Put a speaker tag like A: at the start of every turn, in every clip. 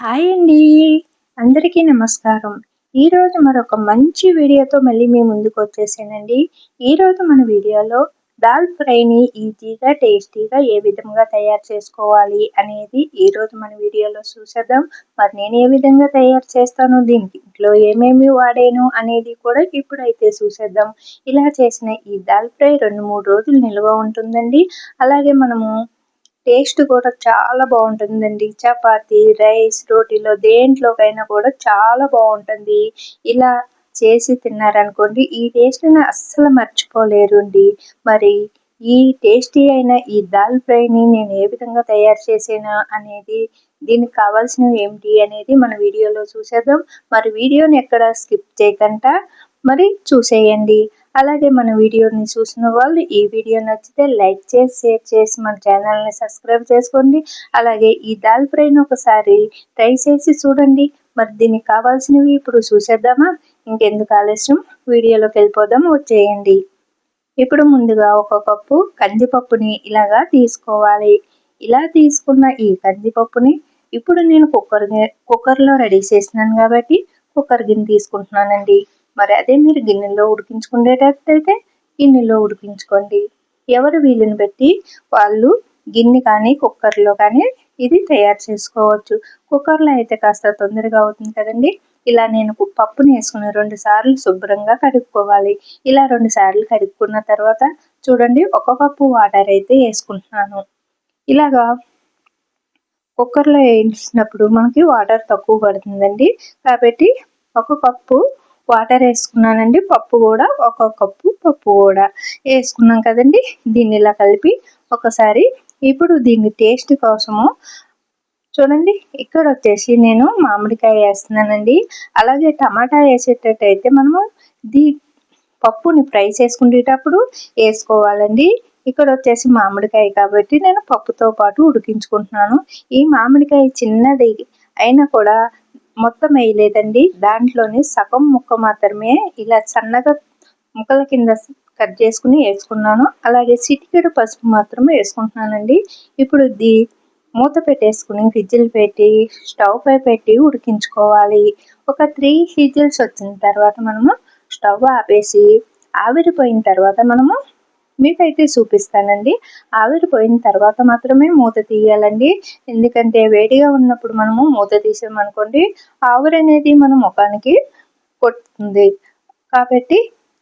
A: Hi అండి. అందరికీ నమస్కారం. ఈరోజు మరొక మంచి వీడియోతో మళ్ళీ మీ ముందుకొచ్చేసానండి. ఈరోజు మన వీడియోలో దాల్ ఫ్రైని ఈజీగా, టేస్టీగా ఏ విధంగా తయారు చేసుకోవాలి అనేది ఈరోజు మన వీడియోలో చూసేద్దాం. మరి నేను ఏ విధంగా తయారు చేస్తాను, దీనికి ఇంట్లో ఏమేమి వాడాను అనేది కూడా ఇప్పుడైతే చూసేద్దాం. ఇలా చేసిన ఈ దాల్ ఫ్రై 2-3 రోజులు నిల్వ ఉంటుందండి. అలాగే మనము టేస్ట్ కూడా చాలా బాగుంటుందండి. చపాతీ, రైస్, రోటీలో దేంట్లోకైనా కూడా చాలా బాగుంటుంది. ఇలా చేసి తిన్నారనుకోండి, ఈ టేస్ట్ని అస్సలు మర్చిపోలేరు అండి. మరి ఈ టేస్టీ అయిన ఈ దాల్ ఫ్రైని నేను ఏ విధంగా తయారు చేసాను అనేది, దీనికి కావాల్సినవి ఏమిటి అనేది మన వీడియోలో చూసేద్దాం. మరి వీడియోని ఎక్కడ స్కిప్ చేయకుండా మరి చూసేయండి. అలాగే మన వీడియోని చూసిన వాళ్ళు ఈ వీడియో నచ్చితే లైక్ చేసి, షేర్ చేసి మన ఛానల్ని సబ్స్క్రైబ్ చేసుకోండి. అలాగే ఈ దాల్ ఫ్రైని ఒకసారి ట్రై చేసి చూడండి. మరి దీనికి కావాల్సినవి ఇప్పుడు చూసేద్దామా? ఇంకెందుకు ఆలస్యం, వీడియోలోకి వెళ్ళిపోదాం, వచ్చేయండి. ఇప్పుడు ముందుగా 1 కప్పు కందిపప్పుని ఇలాగా తీసుకోవాలి. ఇలా తీసుకున్న ఈ కందిపప్పుని ఇప్పుడు నేను కుక్కర్లో రెడీ చేసినాను కాబట్టి కుక్కర్ గిన్నె తీసుకుంటున్నానండి. మరి అదే మీరు గిన్నెలో ఉడికించుకునేటట్టయితే గిన్నెలో ఉడికించుకోండి. ఎవరు వీలుని బట్టి వాళ్ళు గిన్నె కానీ కుక్కర్లో కానీ ఇది తయారు చేసుకోవచ్చు. కుక్కర్లో అయితే కాస్త తొందరగా అవుతుంది కదండి. ఇలా నేను పప్పుని వేసుకుని 2 సార్లు శుభ్రంగా కడుక్కోవాలి. ఇలా 2 సార్లు కడుక్కున్న తర్వాత చూడండి, 1 కప్పు వాటర్ అయితే వేసుకుంటున్నాను. ఇలాగా కుక్కర్లో వేయించినప్పుడు మనకి వాటర్ తక్కువ పడుతుందండి. కాబట్టి 1 కప్పు వాటర్ వేసుకున్నానండి. పప్పు కూడా 1 కప్పు పప్పు కూడా వేసుకున్నాం కదండి. దీన్ని ఇలా కలిపి ఒకసారి ఇప్పుడు దీని టేస్ట్ కోసము చూడండి, ఇక్కడ వచ్చేసి నేను మామిడికాయ వేస్తున్నానండి. అలాగే టమాటా వేసేటట్టయితే మనము పప్పుని ఫ్రై చేసుకునేటప్పుడు వేసుకోవాలండి. ఇక్కడ వచ్చేసి మామిడికాయ కాబట్టి నేను పప్పుతో పాటు ఉడికించుకుంటున్నాను. ఈ మామిడికాయ చిన్నది అయినా కూడా మొత్తం వేయలేదండి. దాంట్లోని సగం ముక్క మాత్రమే ఇలా సన్నగా ముక్కల కింద కట్ చేసుకుని వేసుకున్నాను. అలాగే చిటికెడు పసుపు మాత్రమే వేసుకుంటున్నానండి. ఇప్పుడు మూత పెట్టేసుకుని విజిల్ పెట్టి స్టవ్ పై పెట్టి ఉడికించుకోవాలి. ఒక 3 విజిల్స్ వచ్చిన తర్వాత మనము స్టవ్ ఆపేసి ఆవిరిపోయిన తర్వాత మనము మీకైతే చూపిస్తానండి. ఆవిరిపోయిన తర్వాత మాత్రమే మూత తీయాలండి. ఎందుకంటే వేడిగా ఉన్నప్పుడు మనము మూత తీసామనుకోండి, ఆవిరి అనేది మన ముఖానికి కొట్టుతుంది. కాబట్టి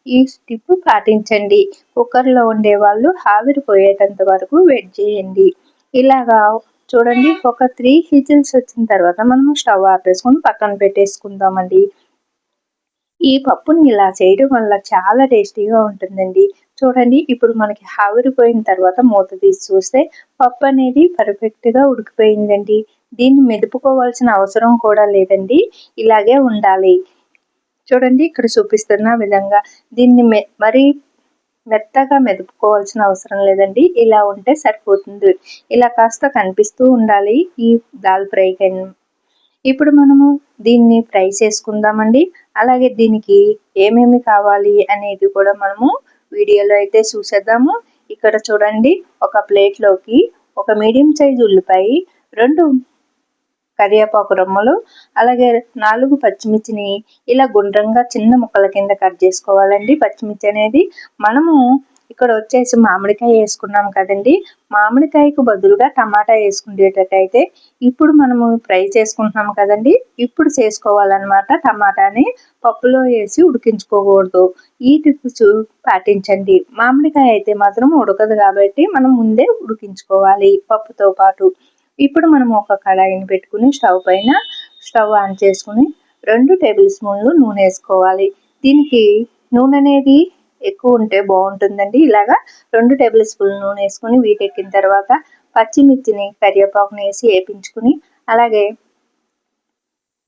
A: ఈ టిప్ పాటించండి. కుక్కర్లో ఉండే వాళ్ళు ఆవిరిపోయేటంత వరకు వెయిట్ చేయండి. ఇలాగా చూడండి, ఒక 3 విజిల్స్ వచ్చిన తర్వాత మనము స్టవ్ ఆపేసుకొని పక్కన పెట్టేసుకుందామండి. ఈ పప్పుని ఇలా చేయడం వల్ల చాలా టేస్టీగా ఉంటుందండి. చూడండి, ఇప్పుడు మనకి ఆవిరిపోయిన తర్వాత మూత తీసి చూస్తే పప్పు అనేది పర్ఫెక్ట్గా ఉడికిపోయిందండి. దీన్ని మెదుపుకోవాల్సిన అవసరం కూడా లేదండి. ఇలాగే ఉండాలి. చూడండి, ఇక్కడ చూపిస్తున్న విధంగా దీన్ని మరీ మెత్తగా మెదుపుకోవాల్సిన అవసరం లేదండి. ఇలా ఉంటే సరిపోతుంది. ఇలా కాస్త కనిపిస్తూ ఉండాలి ఈ దాల్ ఫ్రై. ఇప్పుడు మనము దీన్ని ఫ్రై చేసుకుందామండి. అలాగే దీనికి ఏమేమి కావాలి అనేది కూడా మనము వీడియోలో అయితే చూసేద్దాము. ఇక్కడ చూడండి, ఒక ప్లేట్లోకి ఒక మీడియం సైజు ఉల్లిపాయ, 2 కరివేపాకు రమ్మలు, అలాగే 4 పచ్చిమిర్చిని ఇలా గుండ్రంగా చిన్న ముక్కల కింద కట్ చేసుకోవాలండి. పచ్చిమిర్చి అనేది మనము ఇక్కడ వచ్చేసి మామిడికాయ వేసుకున్నాం కదండి. మామిడికాయకు బదులుగా టమాటా వేసుకునేటట్టయితే ఇప్పుడు మనము ఫ్రై చేసుకుంటున్నాం కదండి, ఇప్పుడు చేసుకోవాలన్నమాట. టమాటాని పప్పులో వేసి ఉడికించుకోకూడదు. ఈ టిప్స్ పాటించండి. మామిడికాయ అయితే మాత్రం ఉడకదు కాబట్టి మనం ముందే ఉడికించుకోవాలి పప్పుతో పాటు. ఇప్పుడు మనం ఒక కడాయిని పెట్టుకుని స్టవ్ ఆన్ చేసుకుని 2 టేబుల్ స్పూన్లు నూనె వేసుకోవాలి. దీనికి నూనె అనేది ఎక్కువ ఉంటే బాగుంటుందండి. ఇలాగా 2 టేబుల్ స్పూన్లు నూనె వేసుకుని వీటెక్కిన తర్వాత పచ్చిమిర్చిని, కరివేపాకుని వేసి వేపించుకుని, అలాగే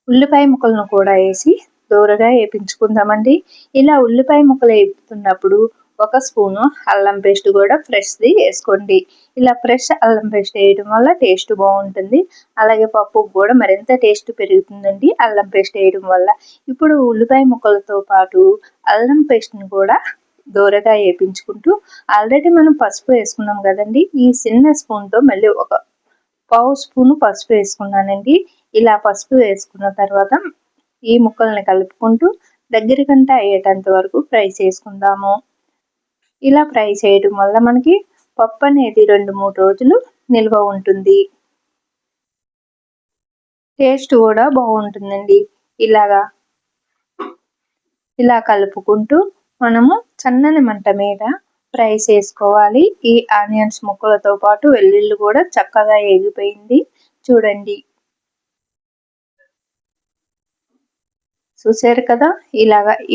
A: ఉల్లిపాయ ముక్కలను కూడా వేసి దూరగా వేపించుకుందామండి. ఇలా ఉల్లిపాయ ముక్కలు వేపుతున్నప్పుడు 1 స్పూను అల్లం పేస్ట్ కూడా ఫ్రెష్ది వేసుకోండి. ఇలా ఫ్రెష్ అల్లం పేస్ట్ వేయడం వల్ల టేస్ట్ బాగుంటుంది. అలాగే పప్పు కూడా మరింత టేస్ట్ పెరుగుతుందండి అల్లం పేస్ట్ వేయడం వల్ల. ఇప్పుడు ఉల్లిపాయ ముక్కలతో పాటు అల్లం పేస్ట్ని కూడా దూరగా వేపించుకుంటూ, ఆల్రెడీ మనం పసుపు వేసుకున్నాం కదండి, ఈ చిన్న స్పూన్తో మళ్ళీ ఒక 1/2 స్పూను పసుపు వేసుకున్నానండి. ఇలా పసుపు వేసుకున్న తర్వాత ఈ ముక్కల్ని కలుపుకుంటూ దగ్గరికంతా అయ్యేటంత వరకు ఫ్రై చేసుకుందాము. ఇలా ఫ్రై చేయడం వల్ల మనకి పప్పు అనేది 2-3 రోజులు నిల్వ ఉంటుంది. టేస్ట్ కూడా బాగుంటుందండి. ఇలా కలుపుకుంటూ మనము సన్నని మంట మీద ఫ్రై చేసుకోవాలి. ఈ ఆనియన్స్ ముక్కలతో పాటు వెల్లుల్లి కూడా చక్కగా ఏగిపోయింది చూడండి. చూసారు కదా.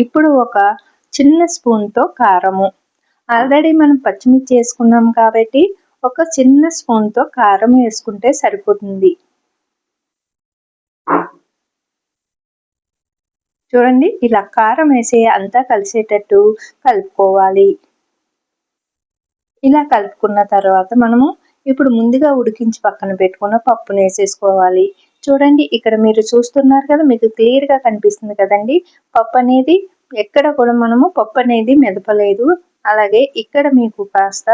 A: ఇప్పుడు ఒక చిన్న స్పూన్తో కారము, ఆల్రెడీ మనం పచ్చిమిర్చి వేసుకున్నాం కాబట్టి ఒక చిన్న స్పూన్తో కారం వేసుకుంటే సరిపోతుంది. చూడండి, ఇలా కారం వేసి అంతా కలిసేటట్టు కలుపుకోవాలి. ఇలా కలుపుకున్న తర్వాత మనము ఇప్పుడు ముందుగా ఉడికించి పక్కన పెట్టుకున్న పప్పును వేసేసుకోవాలి. చూడండి, ఇక్కడ మీరు చూస్తున్నారు కదా, మీకు క్లియర్గా కనిపిస్తుంది కదండి. పప్పు అనేది ఎక్కడ కూడా మనము పప్పు అనేది మెదపలేదు. అలాగే ఇక్కడ మీకు కాస్త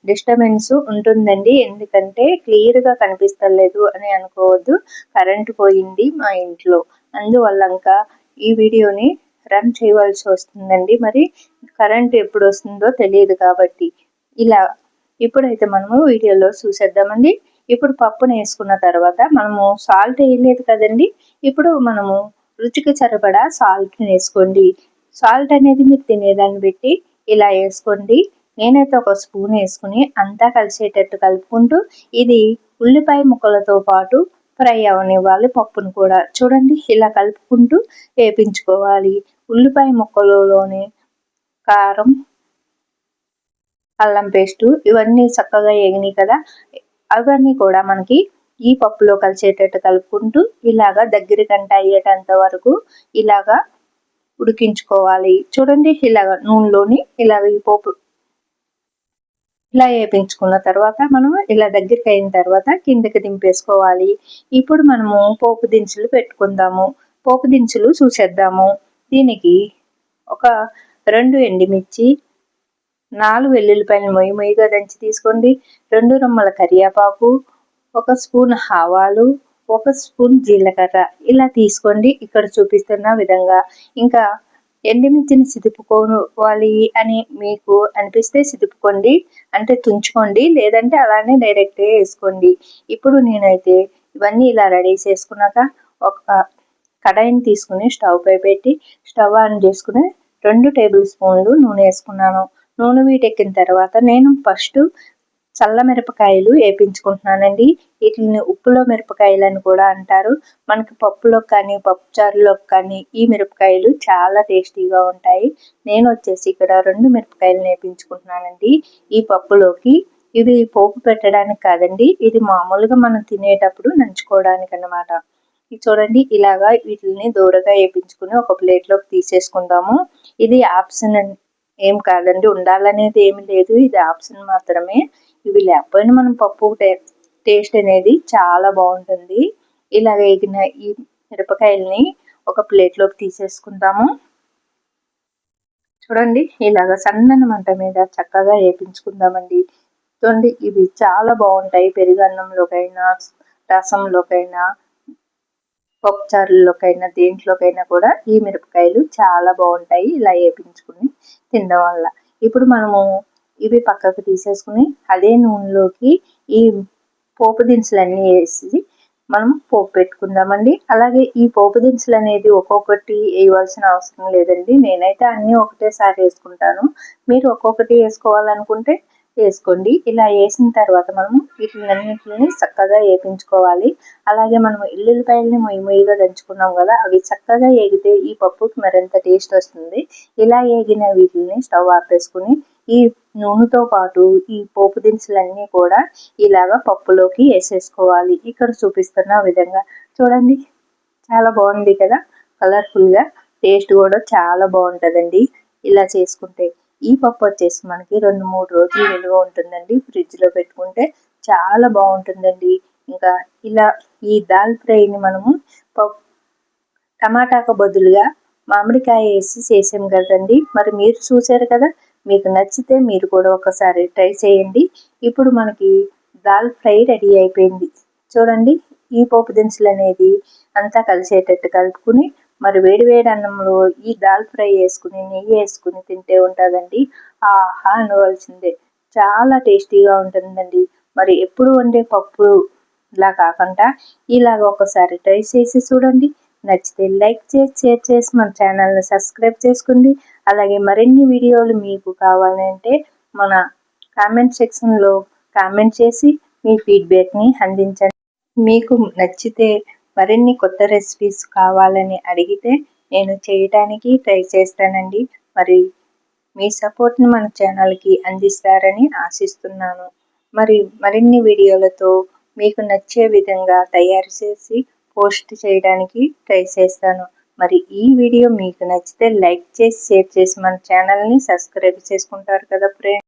A: డిస్టర్బెన్స్ ఉంటుందండి, ఎందుకంటే క్లియర్గా కనిపిస్తలేదు అని అనుకోవద్దు. కరెంటు పోయింది మా ఇంట్లో, అందువల్ల ఇంకా ఈ వీడియోని రన్ చేయవలసి వస్తుందండి. మరి కరెంట్ ఎప్పుడు వస్తుందో తెలియదు కాబట్టి ఇప్పుడైతే మనము వీడియోలో చూసేద్దామండి. ఇప్పుడు పప్పును వేసుకున్న తర్వాత మనము సాల్ట్ వేయలేదు కదండి. ఇప్పుడు మనము రుచికి సరిపడా సాల్ట్ వేసుకోండి. సాల్ట్ అనేది మీరు తినేదాన్ని బట్టి ఇలా వేసుకోండి. నేనైతే ఒక స్పూన్ వేసుకుని అంతా కలిసేటట్టు కలుపుకుంటూ ఇది ఉల్లిపాయ ముక్కలతో పాటు ఫ్రై అవనివ్వాలి. పప్పును కూడా చూడండి, ఇలా కలుపుకుంటూ వేపించుకోవాలి. ఉల్లిపాయ ముక్కలలోని కారం, అల్లం పేస్టు ఇవన్నీ చక్కగా వేగినాయి కదా. అవన్నీ కూడా మనకి ఈ పప్పులో కలిసేటట్టు కలుపుకుంటూ దగ్గరికంట అయ్యేటంత వరకు ఉడికించుకోవాలి. చూడండి, నూనెలోని ఈ పోపు వేపించుకున్న తర్వాత మనము దగ్గరికి అయిన తర్వాత కిందకి దింపేసుకోవాలి. ఇప్పుడు మనము పోపు దినుసులు పెట్టుకుందాము. పోపు దినుసులు చూసేద్దాము. దీనికి ఒక 2 ఎండుమిర్చి, 4 వెల్లుల్లిపాయలు మొయ్యిగా దంచి తీసుకోండి. 2 రెమ్మల కరివేపాకు, 1 స్పూన్ ఆవాలు, 1 స్పూన్ జీలకర్ర ఇలా తీసుకోండి. ఇక్కడ చూపిస్తున్న విధంగా. ఇంకా ఎండుమిర్చిని సిదుపుకోవాలి అని మీకు అనిపిస్తే సిదుపుకోండి, అంటే తుంచుకోండి, లేదంటే అలానే డైరెక్ట్గా వేసుకోండి. ఇప్పుడు నేనైతే ఇవన్నీ ఇలా రెడీ చేసుకున్నాక ఒక కడాయిని తీసుకుని స్టవ్ పై పెట్టి స్టవ్ ఆన్ చేసుకుని 2 టేబుల్ స్పూన్లు నూనె వేసుకున్నాను. నూనె వీటెక్కిన తర్వాత నేను ఫస్ట్ చల్ల మిరపకాయలు వేపించుకుంటున్నానండి. వీటిని ఉప్పులో మిరపకాయలు అని కూడా అంటారు. మనకి పప్పులో కానీ పప్పుచారులో కానీ ఈ మిరపకాయలు చాలా టేస్టీగా ఉంటాయి. నేను వచ్చేసి ఇక్కడ 2 మిరపకాయలు వేపించుకుంటున్నానండి ఈ పప్పులోకి. ఇది పోపు పెట్టడానికి కాదండి, ఇది మామూలుగా మనం తినేటప్పుడు నంచుకోవడానికి అన్నమాట. చూడండి, వీటిని దూరగా వేపించుకుని ఒక ప్లేట్లోకి తీసేసుకుందాము. ఇది ఆప్షన్ ఏం కాదండి, ఉండాలనేది ఏమి లేదు, ఇది ఆప్షన్ మాత్రమే. ఇవి లేకపోయినా మనం పప్పు టేస్ట్ అనేది చాలా బాగుంటుంది. వేగిన ఈ మిరపకాయల్ని ఒక ప్లేట్లోకి తీసేసుకుందాము. చూడండి, సన్నని మంట మీద చక్కగా వేపించుకుందామండి. చూడండి, ఇవి చాలా బాగుంటాయి. పెరుగన్నంలోకైనా, రసంలోకైనా, పప్పుచారుల్లోకైనా, దేంట్లోకైనా కూడా ఈ మిరపకాయలు చాలా బాగుంటాయి ఇలా వేపించుకుని తినడం వల్ల. ఇప్పుడు మనము ఇవి పక్కకు తీసేసుకుని అదే నూనెలోకి ఈ పోపు దినుసులన్నీ వేసి మనం పోపు పెట్టుకుందామండి. అలాగే ఈ పోపు దినుసులు అనేది ఒక్కొక్కటి వేయవలసిన అవసరం లేదండి. నేనైతే అన్నీ ఒకటేసారి వేసుకుంటాను. మీరు ఒక్కొక్కటి వేసుకోవాలనుకుంటే వేసుకోండి. ఇలా వేసిన తర్వాత మనము వీటిలన్నింటిని చక్కగా వేపించుకోవాలి. అలాగే మనము ఎల్లుల్లిపాయలని మొయ్యిగా దంచుకున్నాం కదా, అవి చక్కగా వేగితే ఈ పప్పుకి మరింత టేస్ట్ వస్తుంది. ఇలా వేగిన వీటిని స్టవ్ ఆపేసుకుని ఈ నూనెతో పాటు ఈ పోపు దినుసులన్నీ కూడా పప్పులోకి వేసేసుకోవాలి. ఇక్కడ చూపిస్తున్న విధంగా. చూడండి, చాలా బాగుంది కదా, కలర్ఫుల్గా. టేస్ట్ కూడా చాలా బాగుంటుందండి ఇలా చేసుకుంటే. ఈ పప్పు వచ్చేసి మనకి 2-3 రోజులు నిల్వ ఉంటుందండి. ఫ్రిడ్జ్లో పెట్టుకుంటే చాలా బాగుంటుందండి. ఇంకా ఈ దాల్ ఫ్రైని మనము టమాటాకు బదులుగా మామిడికాయ వేసి చేసాం కదండి. మరి మీరు చూసారు కదా, మీకు నచ్చితే మీరు కూడా ఒకసారి ట్రై చేయండి. ఇప్పుడు మనకి దాల్ ఫ్రై రెడీ అయిపోయింది. చూడండి, ఈ పోపు దినుసులు అనేది అంతా కలిసేటట్టు కలుపుకుని మరి వేడి వేడి అన్నంలో ఈ దాల్ ఫ్రై వేసుకుని నెయ్యి వేసుకుని తింటే ఉంటుందండి ఆహా అనవలసిందే. చాలా టేస్టీగా ఉంటుందండి. మరి ఎప్పుడు వండే పప్పు ఇలా కాకుండా ఇలాగ ఒకసారి ట్రై చేసి చూడండి. నచ్చితే లైక్ చేసి షేర్ చేసి మన ఛానల్ని సబ్స్క్రైబ్ చేసుకోండి. అలాగే మరిన్ని వీడియోలు మీకు కావాలంటే మన కామెంట్ సెక్షన్లో కామెంట్ చేసి మీ ఫీడ్బ్యాక్ని అందించండి. మీకు నచ్చితే మరిన్ని కొత్త రెసిపీస్ కావాలని అడిగితే నేను చేయడానికి ట్రై చేస్తానండి. మరి మీ సపోర్ట్ని మన ఛానల్కి అందిస్తారని ఆశిస్తున్నాను. మరి మరిన్ని వీడియోలతో మీకు నచ్చే విధంగా తయారు చేసి పోస్ట్ చేయడానికి ట్రై చేస్తాను. మరి ఈ వీడియో మీకు నచ్చితే లైక్ చేసి షేర్ చేసి మన ఛానల్ని సబ్స్క్రైబ్ చేసుకుంటారు కదా ఫ్రెండ్స్.